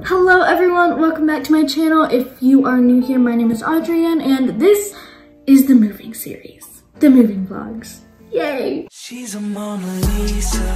Hello everyone, welcome back to my channel. If you are new here, my name is AudreyAnn and this is the moving series, the moving vlogs. Yay! She's a Mona Lisa.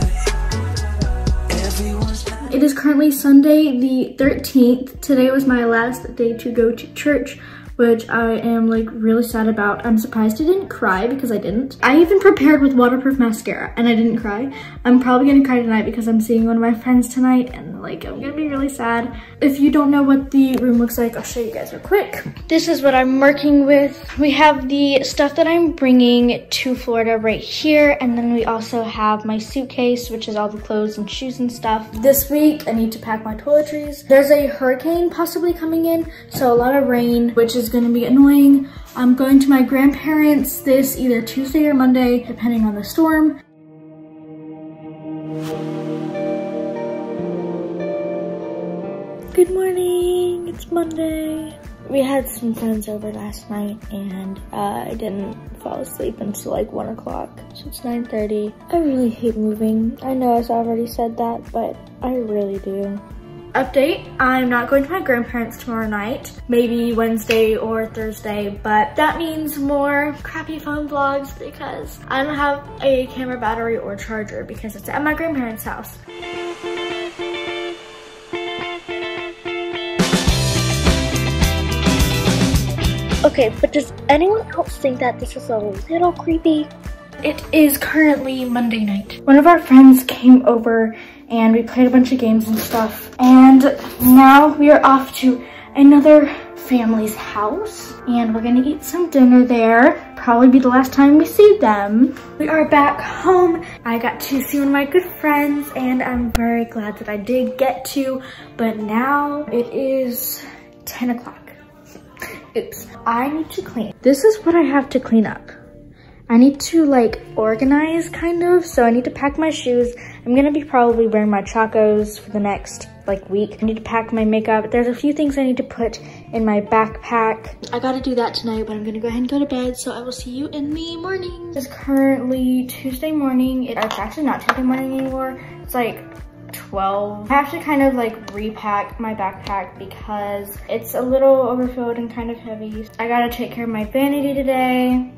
It is currently Sunday the 13th. Today was my last day to go to church, which I am like really sad about. I'm surprised I didn't cry because I didn't. I even prepared with waterproof mascara and I didn't cry. I'm probably gonna cry tonight because I'm seeing one of my friends tonight and like I'm gonna be really sad. If you don't know what the room looks like, I'll show you guys real quick. This is what I'm working with. We have the stuff that I'm bringing to Florida right here, and then we also have my suitcase, which is all the clothes and shoes and stuff. This week I need to pack my toiletries. There's a hurricane possibly coming in, so a lot of rain, which is gonna be annoying. I'm going to my grandparents this either Tuesday or Monday, depending on the storm. Good morning, it's Monday. We had some friends over last night and I didn't fall asleep until like 1 o'clock, so it's 9:30. I really hate moving. I know I've already said that, but I really do. Update, I'm not going to my grandparents tomorrow night, maybe Wednesday or Thursday, but that means more crappy phone vlogs because I don't have a camera battery or charger because it's at my grandparents' house. Okay, but does anyone else think that this is a little creepy? It is currently Monday night. One of our friends came over and we played a bunch of games and stuff. And now we are off to another family's house and we're gonna eat some dinner there. Probably be the last time we see them. We are back home. I got to see one of my good friends and I'm very glad that I did get to, but now it is 10 o'clock. Oops, I need to clean. This is what I have to clean up. I need to like organize kind of, so I need to pack my shoes. I'm gonna be probably wearing my chacos for the next like week. I need to pack my makeup. There's a few things I need to put in my backpack. I gotta do that tonight, but I'm gonna go ahead and go to bed, so I will see you in the morning. It's currently Tuesday morning. It's actually not Tuesday morning anymore. It's like 12. I have to kind of like repack my backpack because it's a little overfilled and kind of heavy. I gotta take care of my vanity today.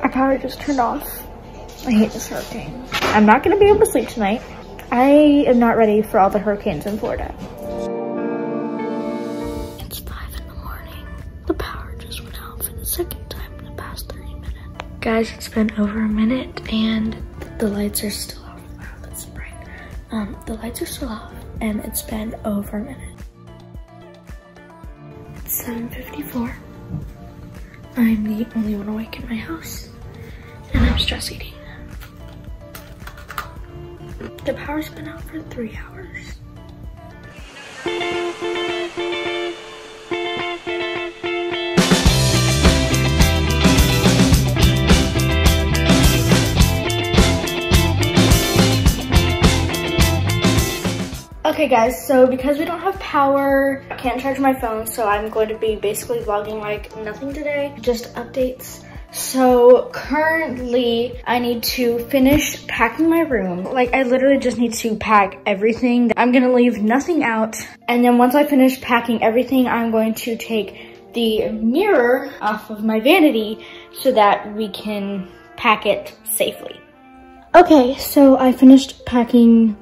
Our power just turned off. I hate this hurricane. I'm not gonna be able to sleep tonight. I am not ready for all the hurricanes in Florida. It's 5 in the morning. The power just went out for the second time in the past 30 minutes. Guys, it's been over a minute and the lights are still off. Wow, that's bright. The lights are still off and it's been over a minute. It's 7:54. I'm the only one awake in my house and I'm stress eating. The power's been out for 3 hours. Okay guys, so because we don't have power, I can't charge my phone, so I'm going to be basically vlogging like nothing today, just updates. So currently I need to finish packing my room. Like I literally just need to pack everything. I'm gonna leave nothing out. And then once I finish packing everything, I'm going to take the mirror off of my vanity so that we can pack it safely. Okay, so I finished packing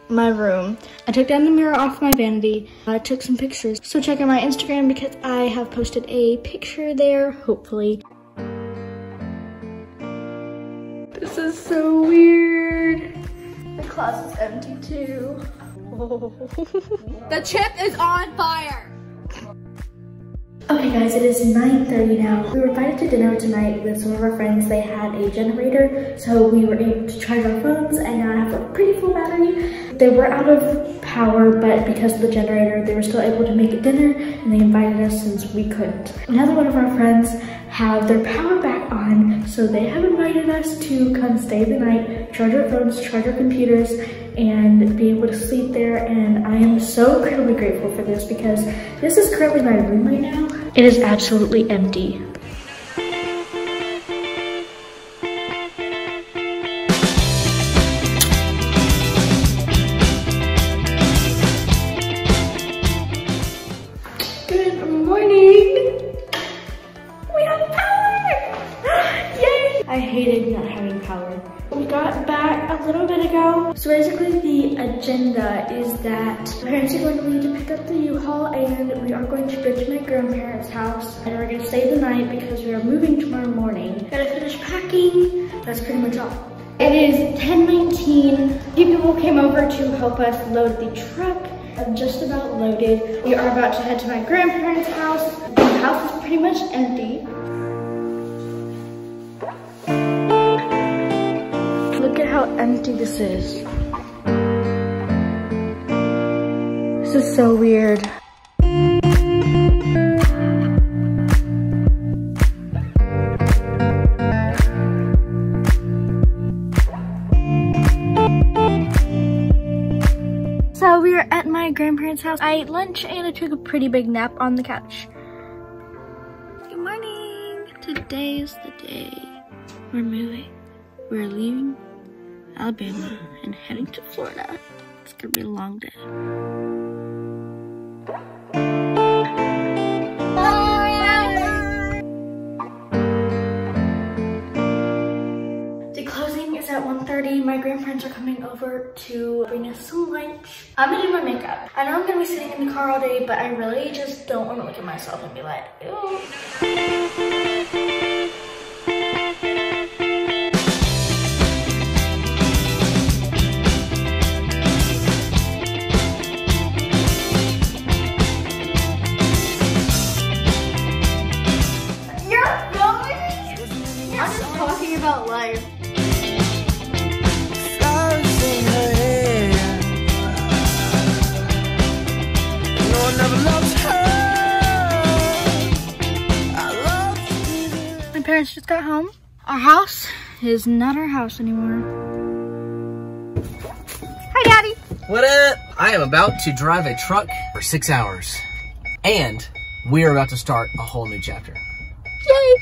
my room. I took down the mirror off my vanity. I took some pictures. So check out my Instagram because I have posted a picture there, hopefully. This is so weird. The closet's empty too. The chip is on fire. Okay guys, it is 9:30 now. We were invited to dinner tonight with some of our friends. They had a generator, so we were able to charge our phones and now I have a pretty full battery. They were out of power, but because of the generator, they were still able to make it dinner and they invited us since we couldn't. Another one of our friends have their power back on, so they have invited us to come stay the night, charge our phones, charge our computers, and be able to sleep there. And I am so incredibly grateful for this because this is currently my room right now. It is absolutely empty. a little bit ago. So basically the agenda is that my parents are going to leave to pick up the U-Haul and we are going to go to my grandparents' house and we're gonna stay the night because we are moving tomorrow morning. Gotta finish packing. That's pretty much all. It is 10:19. Few people came over to help us load the truck. I'm just about loaded. We are about to head to my grandparents' house. The house is pretty much empty. Look at how empty this is. This is so weird. So we are at my grandparents' house. I ate lunch and I took a pretty big nap on the couch. Good morning. Today is the day we're moving. We're leaving Alabama and heading to Florida. It's gonna be a long day. The closing is at 1:30. My grandparents are coming over to bring us some lunch. I'm gonna do my makeup. I know I'm gonna be sitting in the car all day, but I really just don't want to look at myself and be like, ew. About life. Flowers in her hair. No one ever loved her. I loved My parents just got home. Our house is not our house anymore. Hi, Daddy. What up? I am about to drive a truck for 6 hours. And we are about to start a whole new chapter. Yay!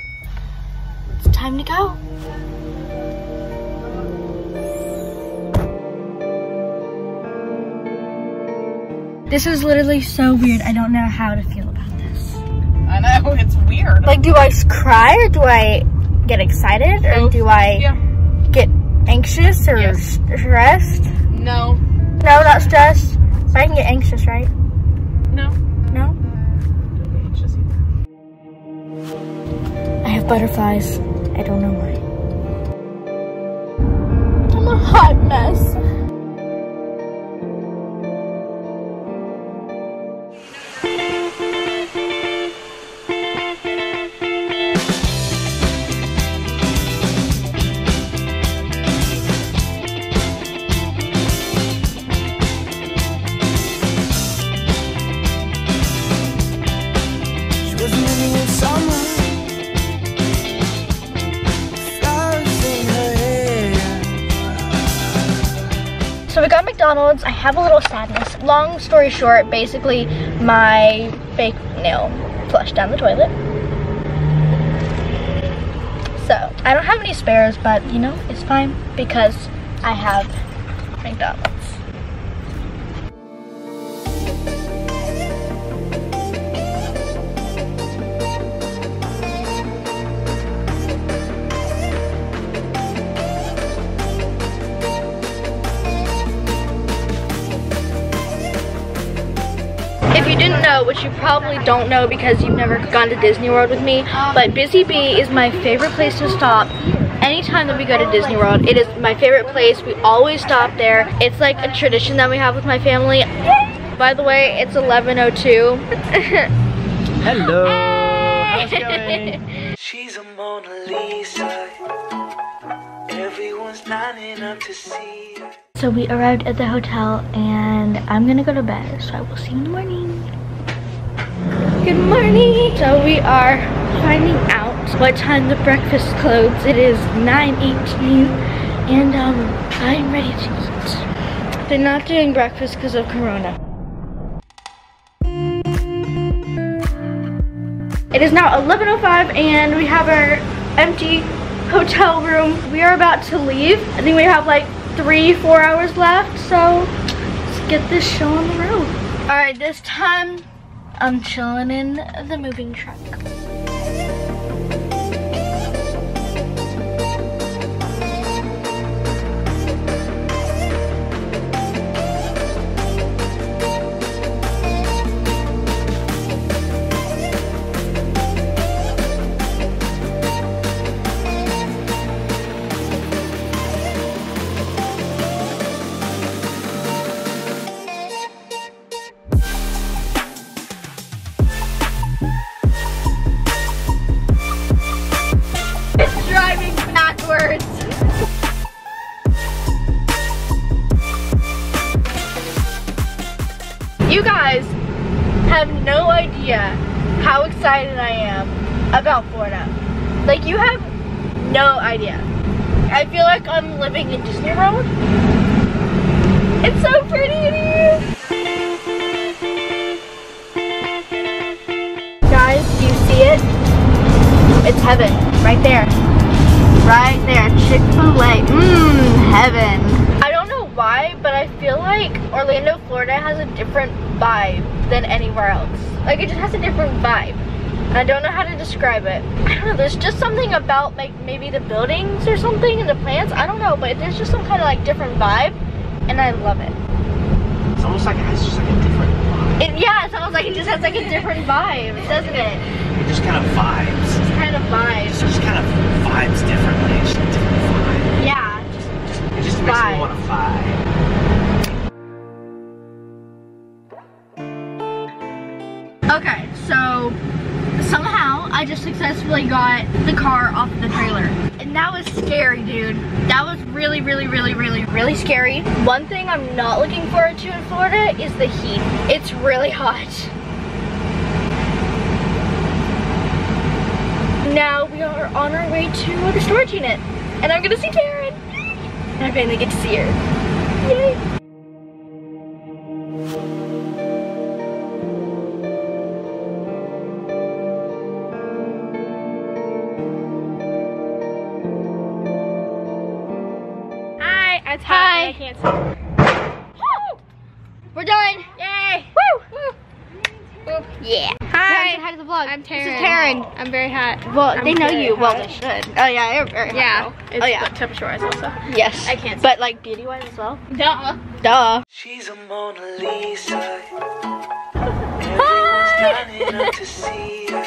It's time to go. This is literally so weird. I don't know how to feel about this. I know, it's weird. Like, do I cry or do I get excited or do I get anxious or stressed? No. No, not stressed. But I can get anxious, right? No. No? Don't be anxious either. I have butterflies. I don't know why. I'm a hot mess. So we got McDonald's. I have a little sadness. Long story short, basically my fake nail flushed down the toilet. So I don't have any spares, but you know, it's fine because I have McDonald's. If you didn't know, which you probably don't know because you've never gone to Disney World with me, but Busy Bee is my favorite place to stop anytime that we go to Disney World. It is my favorite place. We always stop there. It's like a tradition that we have with my family. By the way, it's 11:02. Hello. Hey. How's it going? She's a Mona Lisa. Everyone's lining up to see her. So we arrived at the hotel and I'm gonna go to bed, so I will see you in the morning. Good morning. So we are finding out what time the breakfast closes. It is 9:18 and I'm ready to eat. They're not doing breakfast because of Corona. It is now 11:05 and we have our empty hotel room. We are about to leave. I think we have like 3-4 hours left, so let's get this show on the road. All right, this time I'm chilling in the moving truck. You guys have no idea how excited I am about Florida. Like, you have no idea. I feel like I'm living in Disney World. It's so pretty in here. Guys, do you see it? It's heaven, right there. Right there, Chick-fil-A, heaven. I don't know why, but I feel like Orlando, Florida has a different vibe than anywhere else. Like, it just has a different vibe. I don't know how to describe it. I don't know, there's just something about like maybe the buildings or something and the plants. I don't know, but there's just some kind of like different vibe and I love it. It's almost like it has just like a different vibe. Yeah, it's almost like it just has like a different vibe, doesn't it? It just kind of vibes. It's kind of vibes. It just kind of vibes differently. It's just a different vibe. Yeah. It just makes me want to vibe. Okay, so somehow I just successfully got the car off the trailer. And that was scary, dude. That was really, really, really, really, really scary. One thing I'm not looking forward to in Florida is the heat. It's really hot. Now we are on our way to the storage unit. And I'm gonna see Karen. And I finally get to see her. Yay. It's hot. Hi. I can't see. We're done. Yay. Woo. Woo. Yeah. Hi. Hi to the vlog. I'm Taryn. This is Taryn. I'm very hot. Well, I'm they know very you. Well, hot. they should. Oh yeah, you're very hot. Yeah. Though. It's Oh yeah. temperature-wise also. Yes. I can't see. But like beauty-wise as well. Duh. Duh. She's a Mona Lisa. Everyone's lining up to see her.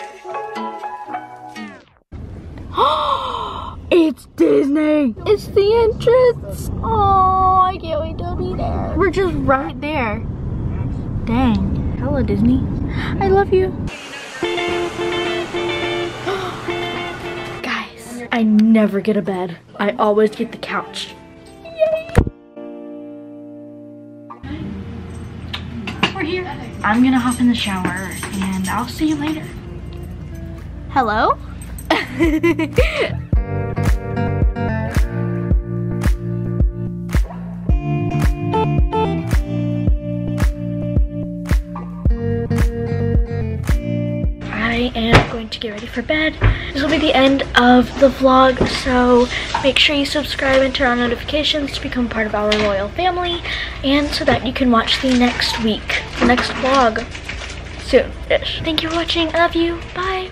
It's Disney. It's the entrance. Oh, I can't wait to be there. We're just right there. Dang. Hello, Disney. I love you. Guys, I never get a bed. I always get the couch. Yay. We're here. I'm gonna hop in the shower and I'll see you later. Hello? I am going to get ready for bed. This will be the end of the vlog, so make sure you subscribe and turn on notifications to become part of our loyal family, and so that you can watch the next week, the next vlog soon-ish. Thank you for watching. I love you. Bye.